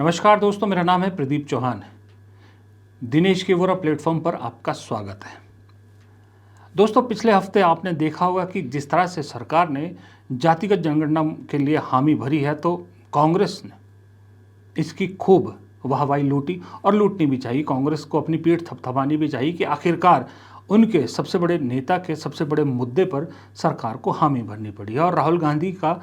नमस्कार दोस्तों, मेरा नाम है प्रदीप चौहान। दिनेश के वोरा प्लेटफॉर्म पर आपका स्वागत है। दोस्तों, पिछले हफ्ते आपने देखा होगा कि जिस तरह से सरकार ने जातिगत जनगणना के लिए हामी भरी है, तो कांग्रेस ने इसकी खूब वाहवाही लूटी और लूटनी भी चाहिए। कांग्रेस को अपनी पीठ थपथपानी भी चाहिए कि आखिरकार उनके सबसे बड़े नेता के सबसे बड़े मुद्दे पर सरकार को हामी भरनी पड़ी है। और राहुल गांधी का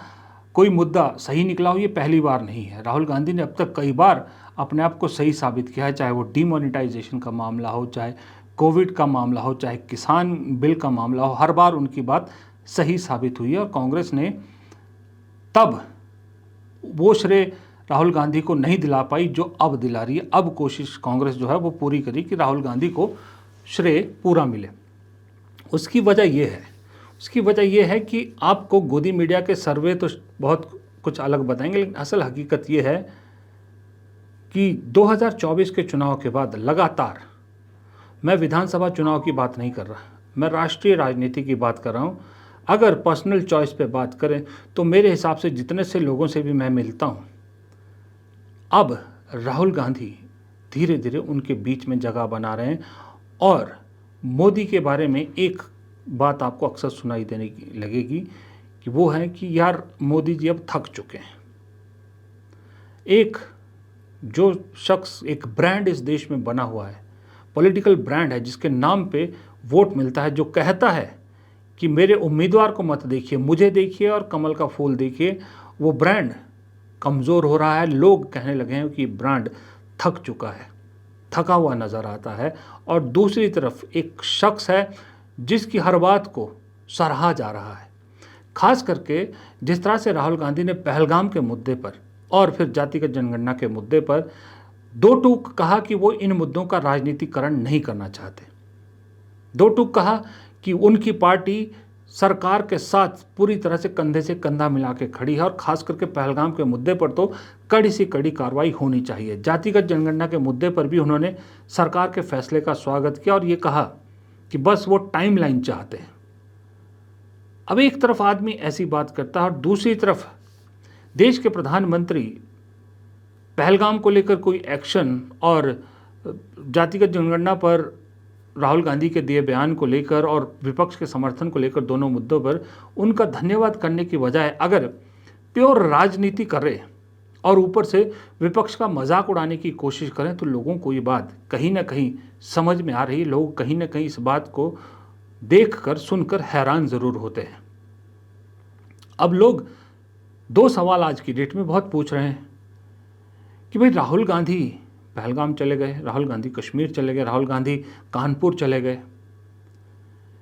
कोई मुद्दा सही निकला हो, ये पहली बार नहीं है। राहुल गांधी ने अब तक कई बार अपने आप को सही साबित किया है, चाहे वो डीमोनेटाइजेशन का मामला हो, चाहे कोविड का मामला हो, चाहे किसान बिल का मामला हो। हर बार उनकी बात सही साबित हुई है और कांग्रेस ने तब वो श्रेय राहुल गांधी को नहीं दिला पाई जो अब दिला रही है। अब कोशिश कांग्रेस जो है वो पूरी करी कि राहुल गांधी को श्रेय पूरा मिले। उसकी वजह यह है कि आपको गोदी मीडिया के सर्वे तो बहुत कुछ अलग बताएंगे, लेकिन असल हकीकत यह है कि 2024 के चुनाव के बाद लगातार, मैं विधानसभा चुनाव की बात नहीं कर रहा, मैं राष्ट्रीय राजनीति की बात कर रहा हूँ। अगर पर्सनल चॉइस पे बात करें तो मेरे हिसाब से जितने से लोगों से भी मैं मिलता हूँ, अब राहुल गांधी धीरे धीरे उनके बीच में जगह बना रहे हैं। और मोदी के बारे में एक बात आपको अक्सर सुनाई देने की लगेगी कि वो है कि यार मोदी जी अब थक चुके हैं। एक जो शख्स, एक ब्रांड इस देश में बना हुआ है, पॉलिटिकल ब्रांड है, जिसके नाम पे वोट मिलता है, जो कहता है कि मेरे उम्मीदवार को मत देखिए, मुझे देखिए और कमल का फूल देखिए, वो ब्रांड कमज़ोर हो रहा है। लोग कहने लगे हैं कि ब्रांड थक चुका है, थका हुआ नज़र आता है। और दूसरी तरफ एक शख्स है जिसकी हर बात को सराहा जा रहा है। खास करके जिस तरह से राहुल गांधी ने पहलगाम के मुद्दे पर और फिर जातिगत जनगणना के मुद्दे पर दो टूक कहा कि वो इन मुद्दों का राजनीतिकरण नहीं करना चाहते। दो टूक कहा कि उनकी पार्टी सरकार के साथ पूरी तरह से कंधा मिला के खड़ी है और खास करके पहलगाम के मुद्दे पर तो कड़ी से कड़ी कार्रवाई होनी चाहिए। जातिगत जनगणना के मुद्दे पर भी उन्होंने सरकार के फैसले का स्वागत किया और ये कहा कि बस वो टाइमलाइन चाहते हैं। अब एक तरफ आदमी ऐसी बात करता है और दूसरी तरफ देश के प्रधानमंत्री पहलगाम को लेकर कोई एक्शन और जातिगत जनगणना पर राहुल गांधी के दिए बयान को लेकर और विपक्ष के समर्थन को लेकर, दोनों मुद्दों पर उनका धन्यवाद करने की बजाय अगर प्योर राजनीति करें और ऊपर से विपक्ष का मजाक उड़ाने की कोशिश करें, तो लोगों को ये बात कहीं ना कहीं समझ में आ रही है। लोग कहीं ना कहीं इस बात को देखकर सुनकर हैरान ज़रूर होते हैं। अब लोग दो सवाल आज की डेट में बहुत पूछ रहे हैं कि भाई राहुल गांधी पहलगाम चले गए, राहुल गांधी कश्मीर चले गए, राहुल गांधी कानपुर चले गए,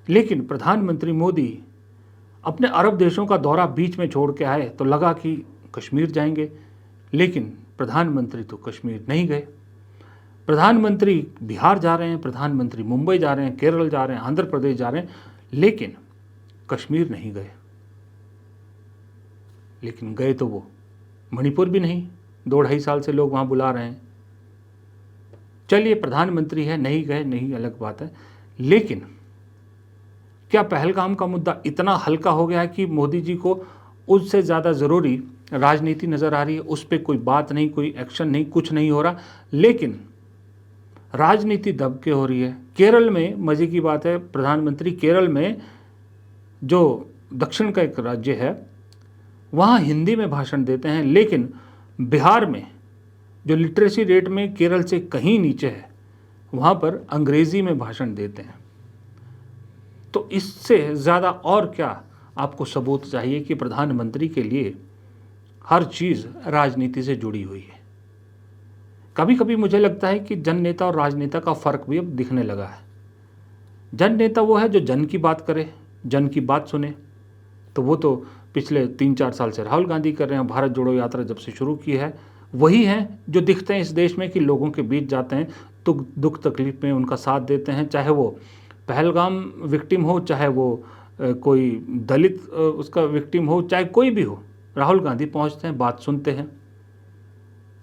लेकिन प्रधानमंत्री मोदी अपने अरब देशों का दौरा बीच में छोड़ के आए तो लगा कि कश्मीर जाएंगे, लेकिन प्रधानमंत्री तो कश्मीर नहीं गए। प्रधानमंत्री बिहार जा रहे हैं, प्रधानमंत्री मुंबई जा रहे हैं, केरल जा रहे हैं, आंध्र प्रदेश जा रहे हैं, लेकिन कश्मीर नहीं गए। लेकिन गए तो वो मणिपुर भी नहीं, 2-2.5 साल से लोग वहाँ बुला रहे हैं। चलिए, प्रधानमंत्री है, नहीं गए, नहीं, अलग बात है। लेकिन क्या पहलगाम का मुद्दा इतना हल्का हो गया है कि मोदी जी को उससे ज़्यादा ज़रूरी राजनीति नज़र आ रही है? उस पर कोई बात नहीं, कोई एक्शन नहीं, कुछ नहीं हो रहा, लेकिन राजनीति दब के हो रही है। केरल में मज़े की बात है, प्रधानमंत्री केरल में, जो दक्षिण का एक राज्य है, वहाँ हिंदी में भाषण देते हैं, लेकिन बिहार में जो लिटरेसी रेट में केरल से कहीं नीचे है, वहाँ पर अंग्रेज़ी में भाषण देते हैं। तो इससे ज़्यादा और क्या आपको सबूत चाहिए कि प्रधानमंत्री के लिए हर चीज़ राजनीति से जुड़ी हुई है? कभी कभी मुझे लगता है कि जन नेता और राजनेता का फ़र्क भी अब दिखने लगा है। जन नेता वो है जो जन की बात करे, जन की बात सुने। तो वो तो पिछले 3-4 साल से राहुल गांधी कर रहे हैं। भारत जोड़ो यात्रा जब से शुरू की है, वही हैं जो दिखते हैं इस देश में कि लोगों के बीच जाते हैं, तो दुख तकलीफ में उनका साथ देते हैं। चाहे वो पहलगाम विक्टिम हो, चाहे वो कोई दलित उसका विक्टिम हो, चाहे कोई भी हो, राहुल गांधी पहुंचते हैं, बात सुनते हैं।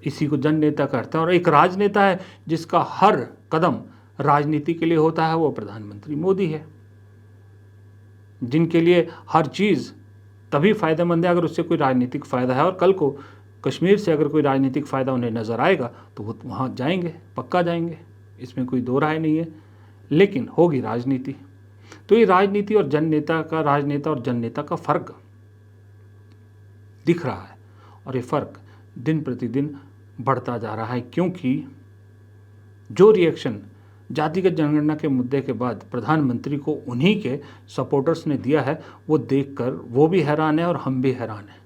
इसी को जन नेता कहते हैं। और एक राजनेता है जिसका हर कदम राजनीति के लिए होता है, वो प्रधानमंत्री मोदी है, जिनके लिए हर चीज़ तभी फ़ायदेमंद है अगर उससे कोई राजनीतिक फ़ायदा है। और कल को कश्मीर से अगर कोई राजनीतिक फ़ायदा उन्हें नज़र आएगा तो वो वहाँ जाएंगे, पक्का जाएंगे, इसमें कोई दो राय नहीं है। लेकिन होगी राजनीति। तो ये राजनीति और राजनेता और जननेता का फ़र्क दिख रहा है, और ये फ़र्क दिन प्रतिदिन बढ़ता जा रहा है, क्योंकि जो रिएक्शन जातिगत जनगणना के मुद्दे के बाद प्रधानमंत्री को उन्हीं के सपोर्टर्स ने दिया है, वो देखकर वो भी हैरान है और हम भी हैरान हैं।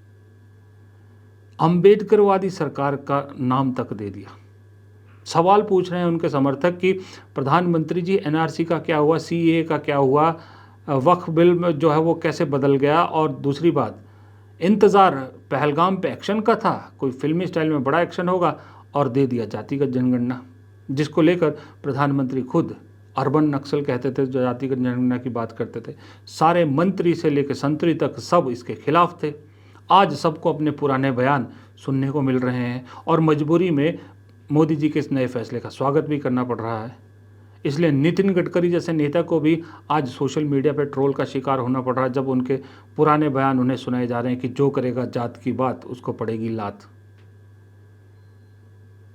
अंबेडकरवादी सरकार का नाम तक दे दिया। सवाल पूछ रहे हैं उनके समर्थक कि प्रधानमंत्री जी एनआरसी का क्या हुआ, सीएए का क्या हुआ, वक्फ बिल में जो है वो कैसे बदल गया। और दूसरी बात, इंतज़ार पहलगाम पे एक्शन का था, कोई फिल्मी स्टाइल में बड़ा एक्शन होगा, और दे दिया जातिगत जनगणना, जिसको लेकर प्रधानमंत्री खुद अर्बन नक्सल कहते थे, जो जातिगत जनगणना की बात करते थे। सारे मंत्री से लेकर संतरी तक सब इसके खिलाफ थे। आज सबको अपने पुराने बयान सुनने को मिल रहे हैं, और मजबूरी में मोदी जी के इस नए फैसले का स्वागत भी करना पड़ रहा है। इसलिए नितिन गडकरी जैसे नेता को भी आज सोशल मीडिया पर ट्रोल का शिकार होना पड़ रहा है, जब उनके पुराने बयान उन्हें सुनाए जा रहे हैं कि जो करेगा जात की बात उसको पड़ेगी लात।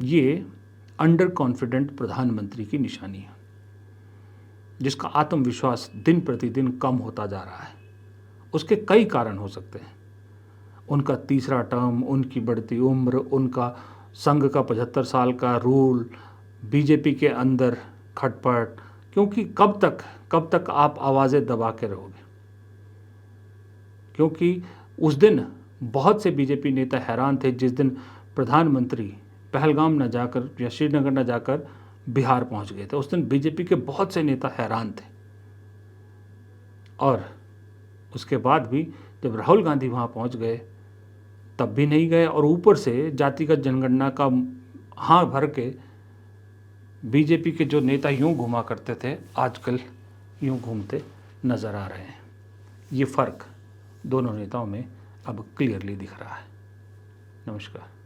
ये अंडर कॉन्फिडेंट प्रधानमंत्री की निशानी है, जिसका आत्मविश्वास दिन प्रतिदिन कम होता जा रहा है। उसके कई कारण हो सकते हैं। उनका तीसरा टर्म, उनकी बढ़ती उम्र, उनका संघ का 75 साल का रूल, बीजेपी के अंदर खटपट, क्योंकि कब तक आप आवाज़ें दबा के रहोगे। क्योंकि उस दिन बहुत से बीजेपी नेता हैरान थे जिस दिन प्रधानमंत्री पहलगाम न जाकर या श्रीनगर न जाकर बिहार पहुंच गए थे। उस दिन बीजेपी के बहुत से नेता हैरान थे, और उसके बाद भी जब राहुल गांधी वहां पहुंच गए तब भी नहीं गए, और ऊपर से जातिगत जनगणना का हाँ भर के बीजेपी के जो नेता यूं घुमा करते थे आजकल यूं घूमते नज़र आ रहे हैं। ये फ़र्क दोनों नेताओं में अब क्लियरली दिख रहा है। नमस्कार।